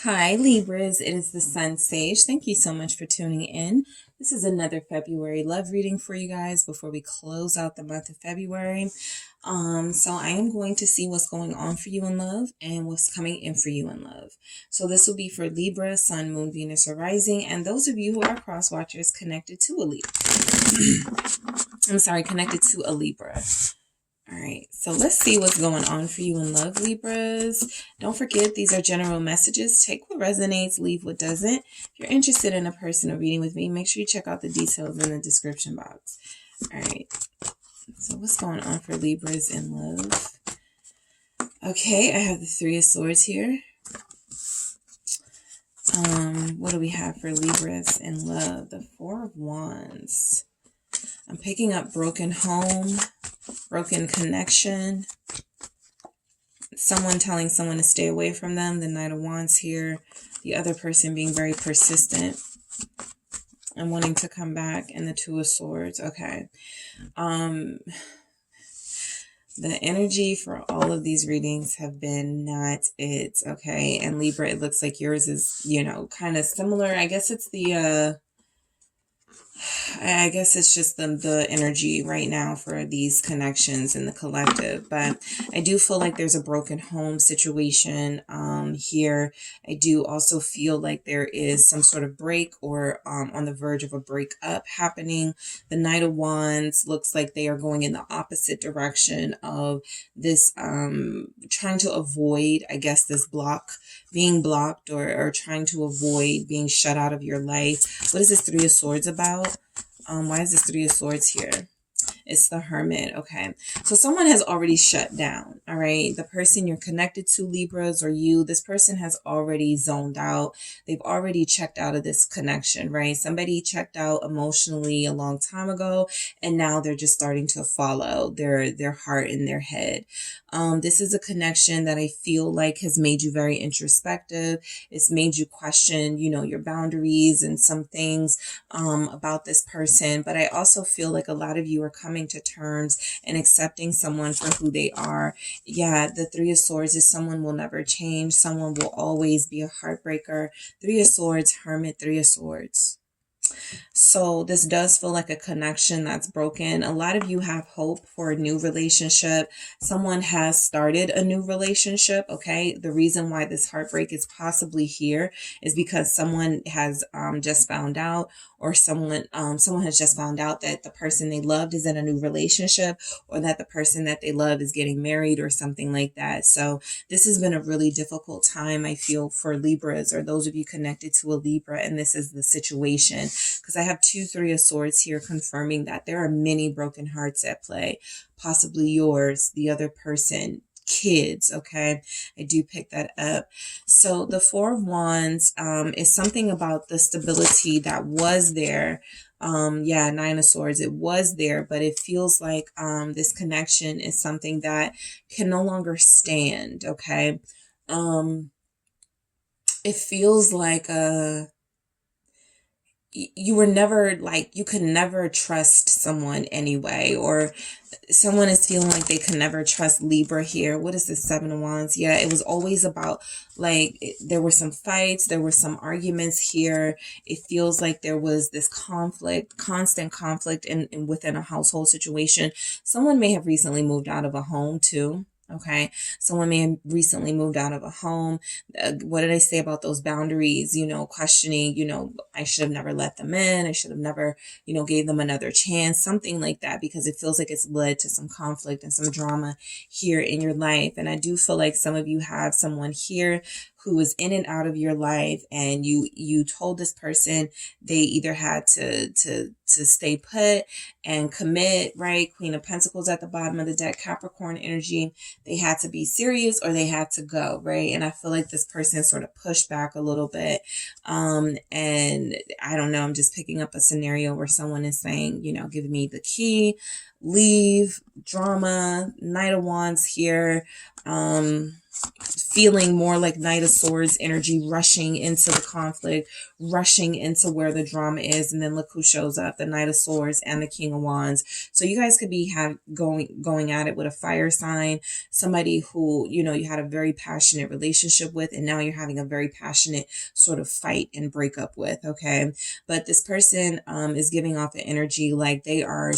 Hi, Libras. It is the Sun Sage. Thank you so much for tuning in. This is another February love reading for you guys before we close out the month of February. So I am going to see what's going on for you in love and what's coming in for you in love. So this will be for Libra, Sun, Moon, Venus, or Rising, and those of you who are cross watchers connected to a Libra. Connected to a Libra. All right, so let's see what's going on for you in love, Libras. Don't forget, these are general messages. Take what resonates, leave what doesn't. If you're interested in a personal reading with me, make sure you check out the details in the description box. All right, so what's going on for Libras in love? Okay, I have the Three of Swords here. What do we have for Libras in love? The Four of Wands. I'm picking up broken home, broken connection, someone telling someone to stay away from them, the Knight of Wands here, the other person being very persistent and wanting to come back, and the Two of Swords. Okay. The energy for all of these readings have been not it, okay? And Libra, it looks like yours is, kind of similar. I guess it's just the energy right now for these connections in the collective. But I do feel like there's a broken home situation here. I do also feel like there is some sort of break or on the verge of a breakup happening. The Knight of Wands looks like they are going in the opposite direction of this, trying to avoid, I guess, this being blocked or trying to avoid being shut out of your life. What is this Three of Swords about? Why is this Three of Swords here? It's the Hermit. Okay. So someone has already shut down. All right. The person you're connected to, Libras, or you, this person has already zoned out. They've already checked out of this connection, right? Somebody checked out emotionally a long time ago, and now they're just starting to follow their heart and their head. This is a connection that I feel like has made you very introspective. It's made you question, your boundaries and some things about this person. But I also feel like a lot of you are coming to terms and accepting someone for who they are. Yeah, the Three of Swords is someone will never change. Someone will always be a heartbreaker. Three of Swords, Hermit, Three of Swords. So this does feel like a connection that's broken. A lot of you have hope for a new relationship. Someone has started a new relationship, okay? The reason why this heartbreak is possibly here is because someone has just found out, or someone has just found out that the person they loved is in a new relationship, or that the person that they love is getting married or something like that. So this has been a really difficult time, I feel, for Libras, or those of you connected to a Libra, and this is the situation. Because I have two Three of Swords here confirming that there are many broken hearts at play, possibly yours, the other person, kids. Okay, I do pick that up. So the Four of Wands is something about the stability that was there. Nine of Swords, it was there, but it feels like this connection is something that can no longer stand. Okay, it feels like you were never, like, you could never trust someone anyway, or someone is feeling like they can never trust Libra here. What is this Seven of Wands? Yeah, it was always about, like, there were some fights, there were some arguments here. It feels like there was this conflict, constant conflict in within a household situation. Someone may have recently moved out of a home too. Okay, someone may have recently moved out of a home. What did I say about those boundaries? Questioning, I should have never let them in. I should have never, gave them another chance, something like that, because it feels like it's led to some conflict and some drama here in your life. And I do feel like some of you have someone here who is in and out of your life, and you told this person they either had to stay put and commit, right? Queen of Pentacles at the bottom of the deck, Capricorn energy. They had to be serious or they had to go, right? And I feel like this person sort of pushed back a little bit. And I don't know, I'm just picking up a scenario where someone is saying, give me the key, leave, drama, Knight of Wands here. feeling more like Knight of Swords energy, rushing into the conflict, rushing into where the drama is. And then look who shows up, the Knight of Swords and the King of Wands. So you guys could be going at it with a fire sign, somebody who, you know, you had a very passionate relationship with, and now you're having a very passionate sort of fight and breakup with, okay? But this person is giving off an energy like they are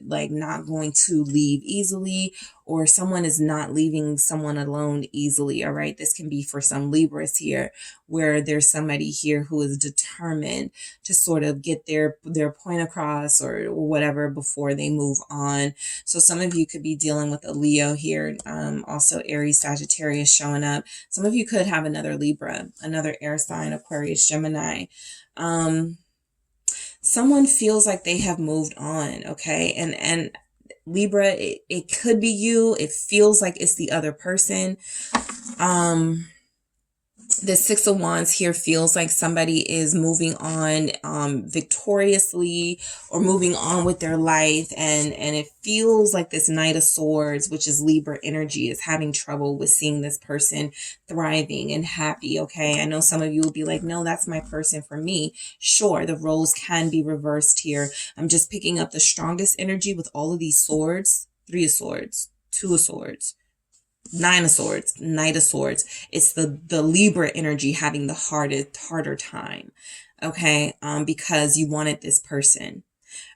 like not going to leave easily, or someone is not leaving someone alone easily, all right? This can be for some Libras here, where there's somebody here who is determined to sort of get their point across or whatever before they move on. So some of you could be dealing with a Leo here, also Aries, Sagittarius showing up. Some of you could have another Libra, another air sign, Aquarius, Gemini. Someone feels like they have moved on, okay? And Libra, it could be you. It feels like it's the other person. The Six of Wands here feels like somebody is moving on victoriously, or moving on with their life, and it feels like this Knight of Swords, which is Libra energy, is having trouble with seeing this person thriving and happy, okay? I know some of you will be like, no, that's my person for me. Sure, the roles can be reversed here. I'm just picking up the strongest energy with all of these swords. 3 of Swords, 2 of Swords, 9 of Swords, Knight of Swords. It's the Libra energy having the harder time, okay? Because you wanted this person,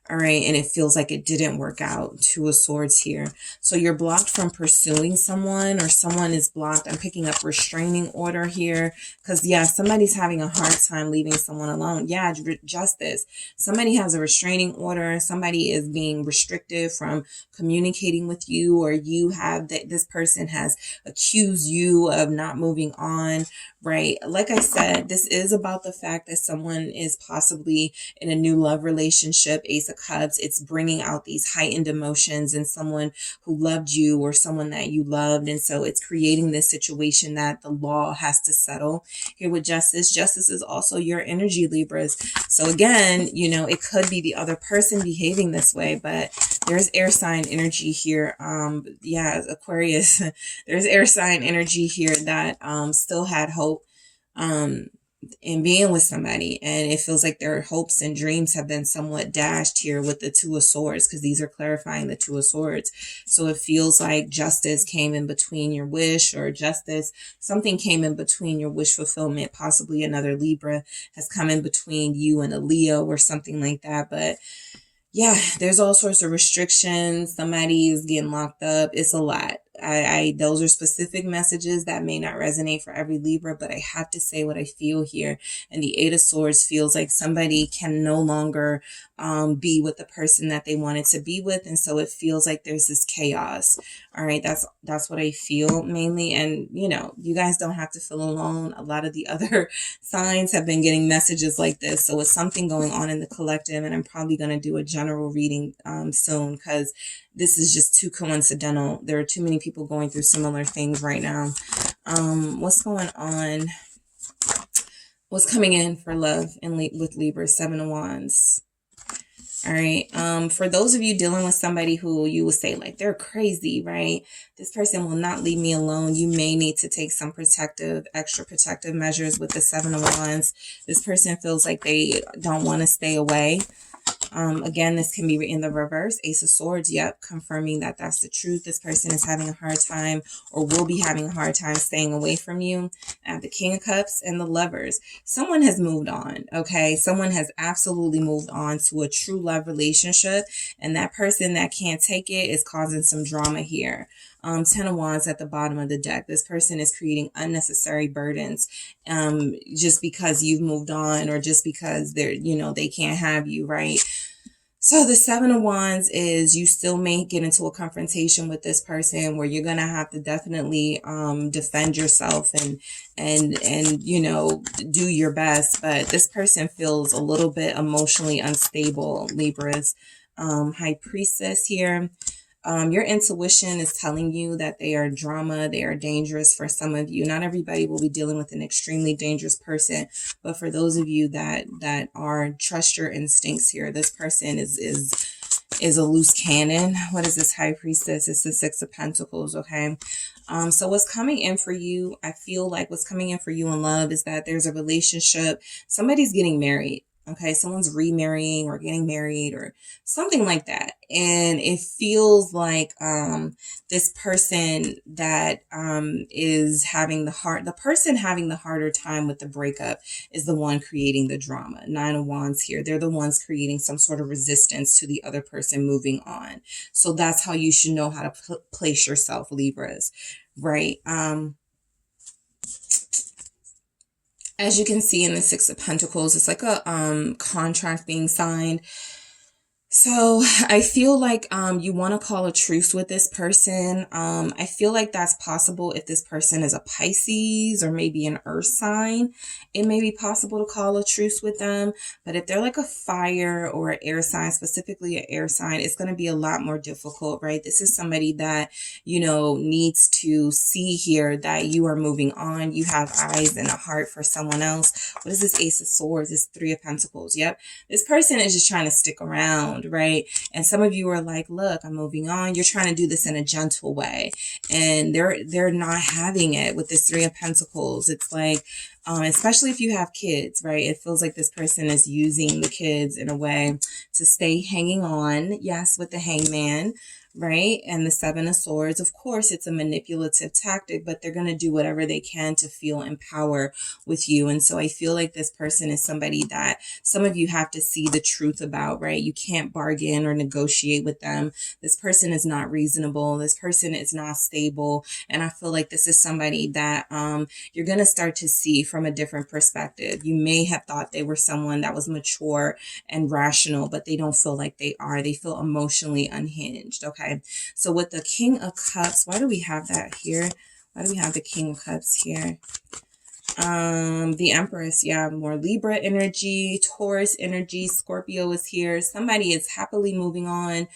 all right? And it feels like it didn't work out. 2 of Swords here. So you're blocked from pursuing someone, or someone is blocked. I'm picking up restraining order here, because yeah, somebody's having a hard time leaving someone alone. Yeah, justice. Somebody has a restraining order. Somebody is being restricted from communicating with you, or you have this person has accused you of not moving on, right? Like I said, this is about the fact that someone is possibly in a new love relationship. Ace of Cups, it's bringing out these heightened emotions in someone who loved you, or someone that you loved. And so it's creating this situation that the law has to settle. Here with justice, justice is also your energy, Libras. So again, you know, it could be the other person behaving this way, but there's air sign energy here. Yeah, Aquarius, there's air sign energy here that still had hope in being with somebody, and it feels like their hopes and dreams have been somewhat dashed here with the 2 of Swords, because these are clarifying the 2 of Swords. So it feels like justice came in between your wish, or something came in between your wish fulfillment. Possibly another Libra has come in between you and a Leo or something like that. But yeah, there's all sorts of restrictions. Somebody is getting locked up. It's a lot. Those are specific messages that may not resonate for every Libra, but I have to say what I feel here. And the 8 of Swords feels like somebody can no longer be with the person that they wanted to be with. And so it feels like there's this chaos. All right. That's what I feel mainly. And, you know, you guys don't have to feel alone. A lot of the other signs have been getting messages like this. So it's something going on in the collective, and I'm probably going to do a general reading soon, because this is just too coincidental. There are too many people going through similar things right now. What's going on? What's coming in for love and with Libra? 7 of Wands. All right. For those of you dealing with somebody who you would say like they're crazy, right? This person will not leave me alone. You may need to take some extra protective measures with the 7 of Wands. This person feels like they don't want to stay away. Again, this can be in the reverse. Ace of Swords. Yep. Confirming that that's the truth. This person is having a hard time, or will be having a hard time, staying away from you. The King of Cups and the Lovers. Someone has moved on. Okay. Someone has absolutely moved on to a true love relationship. And that person that can't take it is causing some drama here. 10 of Wands at the bottom of the deck. This person is creating unnecessary burdens just because you've moved on, or just because they can't have you, right? So the 7 of Wands is you still may get into a confrontation with this person where you're going to have to definitely defend yourself and do your best. But this person feels a little bit emotionally unstable, Libras. High Priestess here. Your intuition is telling you that they are drama, they are dangerous for some of you. Not everybody will be dealing with an extremely dangerous person, but for those of you that are, trust your instincts here. This person is a loose cannon. What is this High Priestess? It's the 6 of Pentacles, okay? So what's coming in for you, I feel like what's coming in for you in love is that there's a relationship. Somebody's getting married. Okay, someone's remarrying or getting married or something like that. And it feels like this person that is having the person having the harder time with the breakup is the one creating the drama. 9 of Wands here. They're the ones creating some sort of resistance to the other person moving on. So that's how you should know how to place yourself, Libras, right? As you can see in the Six of Pentacles, it's like a contract being signed. So I feel like you want to call a truce with this person. I feel like that's possible if this person is a Pisces or maybe an earth sign. It may be possible to call a truce with them. But if they're like a fire or an air sign, specifically an air sign, it's going to be a lot more difficult, right? This is somebody that, you know, needs to see here that you are moving on. You have eyes and a heart for someone else. What is this Ace of Swords? This Three of Pentacles. Yep. This person is just trying to stick around, right? And some of you are like, look, I'm moving on. You're trying to do this in a gentle way. And they're not having it with this Three of Pentacles. It's like, especially if you have kids, right? It feels like this person is using the kids in a way to stay hanging on. Yes, with the Hangman, right? And the Seven of Swords. Of course, it's a manipulative tactic, but they're going to do whatever they can to feel in power with you. And so I feel like this person is somebody that some of you have to see the truth about, right? You can't bargain or negotiate with them. This person is not reasonable. This person is not stable. And I feel like this is somebody that you're going to start to see from a different perspective. You may have thought they were someone that was mature and rational, but they don't feel like they are. They feel emotionally unhinged. Okay. So with the King of Cups, why do we have that here? Why do we have the King of Cups here? The Empress, yeah, more Libra energy, Taurus energy, Scorpio is here. Somebody is happily moving on.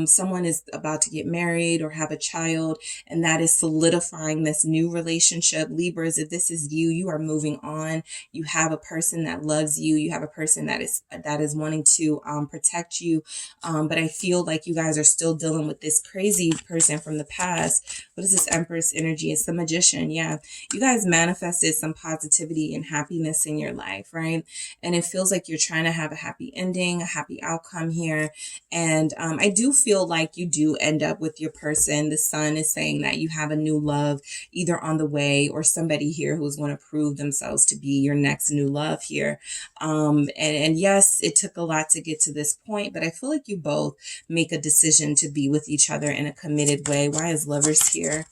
Someone is about to get married or have a child, and that is solidifying this new relationship. Libras, if this is you, you are moving on. You have a person that loves you. You have a person that is wanting to protect you. But I feel like you guys are still dealing with this crazy person from the past. What is this Empress energy? It's the Magician. Yeah, you guys manifested some positivity and happiness in your life, right? And it feels like you're trying to have a happy ending, a happy outcome here. And I do feel like you do end up with your person. The Sun is saying that you have a new love either on the way or somebody here who's going to prove themselves to be your next new love here. And yes, it took a lot to get to this point, but I feel like you both make a decision to be with each other in a committed way. Why is Lovers here?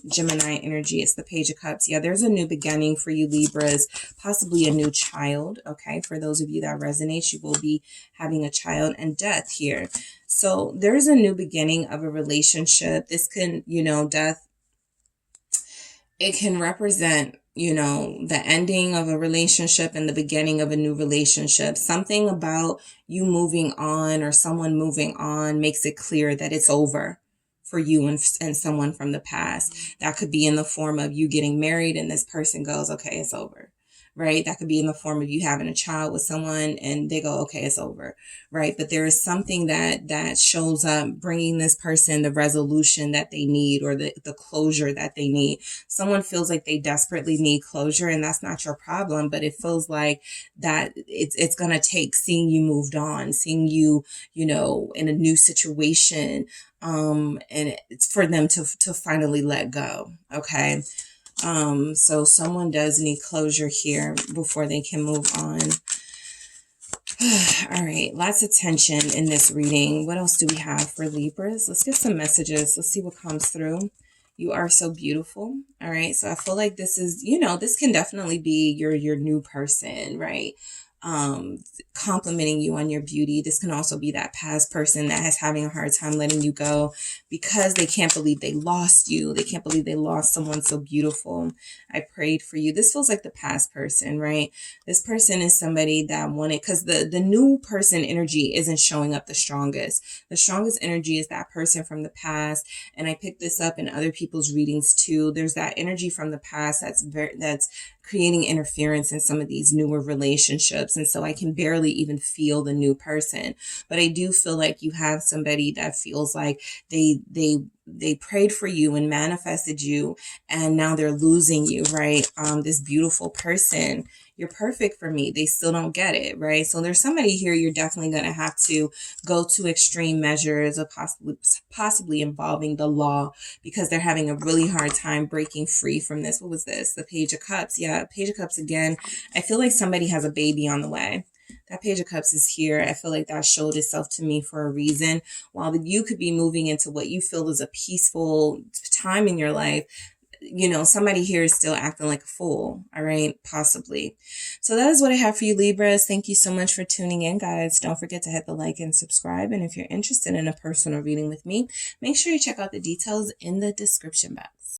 Gemini energy, it's the Page of Cups. Yeah, there's a new beginning for you, Libras, possibly a new child. Okay, for those of you that resonates, you will be having a child. And Death here. So there's a new beginning of a relationship. This can, you know, Death, it can represent, you know, the ending of a relationship and the beginning of a new relationship. Something about you moving on or someone moving on makes it clear that it's over for you and someone from the past. That could be in the form of you getting married and this person goes, okay, it's over, right? That could be in the form of you having a child with someone and they go, okay, it's over, right? But there is something that shows up bringing this person the resolution that they need or the closure that they need. Someone feels like they desperately need closure, and that's not your problem, but it feels like that it's going to take seeing you moved on, seeing you, you know, in a new situation, and it's for them to finally let go. Okay. So someone does need closure here before they can move on. All right. Lots of tension in this reading. What else do we have for Libras? Let's get some messages. Let's see what comes through. You are so beautiful. All right. So I feel like this is, you know, this can definitely be your new person, right? Complimenting you on your beauty. This can also be that past person that is having a hard time letting you go because they can't believe they lost you. They can't believe they lost someone so beautiful. I prayed for you. This feels like the past person, right? This person is somebody that wanted, because the new person energy isn't showing up the strongest. The strongest energy is that person from the past. And I picked this up in other people's readings too. There's that energy from the past that's creating interference in some of these newer relationships. And so I can barely even feel the new person, but I do feel like you have somebody that feels like they they prayed for you and manifested you, and now they're losing you, right? This beautiful person, you're perfect for me. They still don't get it, right? So there's somebody here you're definitely going to have to go to extreme measures of possibly involving the law, because they're having a really hard time breaking free from this. What was this? The Page of Cups. Yeah, Page of Cups again. I feel like somebody has a baby on the way. That Page of Cups is here. I feel like that showed itself to me for a reason. While you could be moving into what you feel is a peaceful time in your life, you know, somebody here is still acting like a fool. All right, possibly. So that is what I have for you, Libras. Thank you so much for tuning in, guys. Don't forget to hit the like and subscribe. And if you're interested in a personal reading with me, make sure you check out the details in the description box.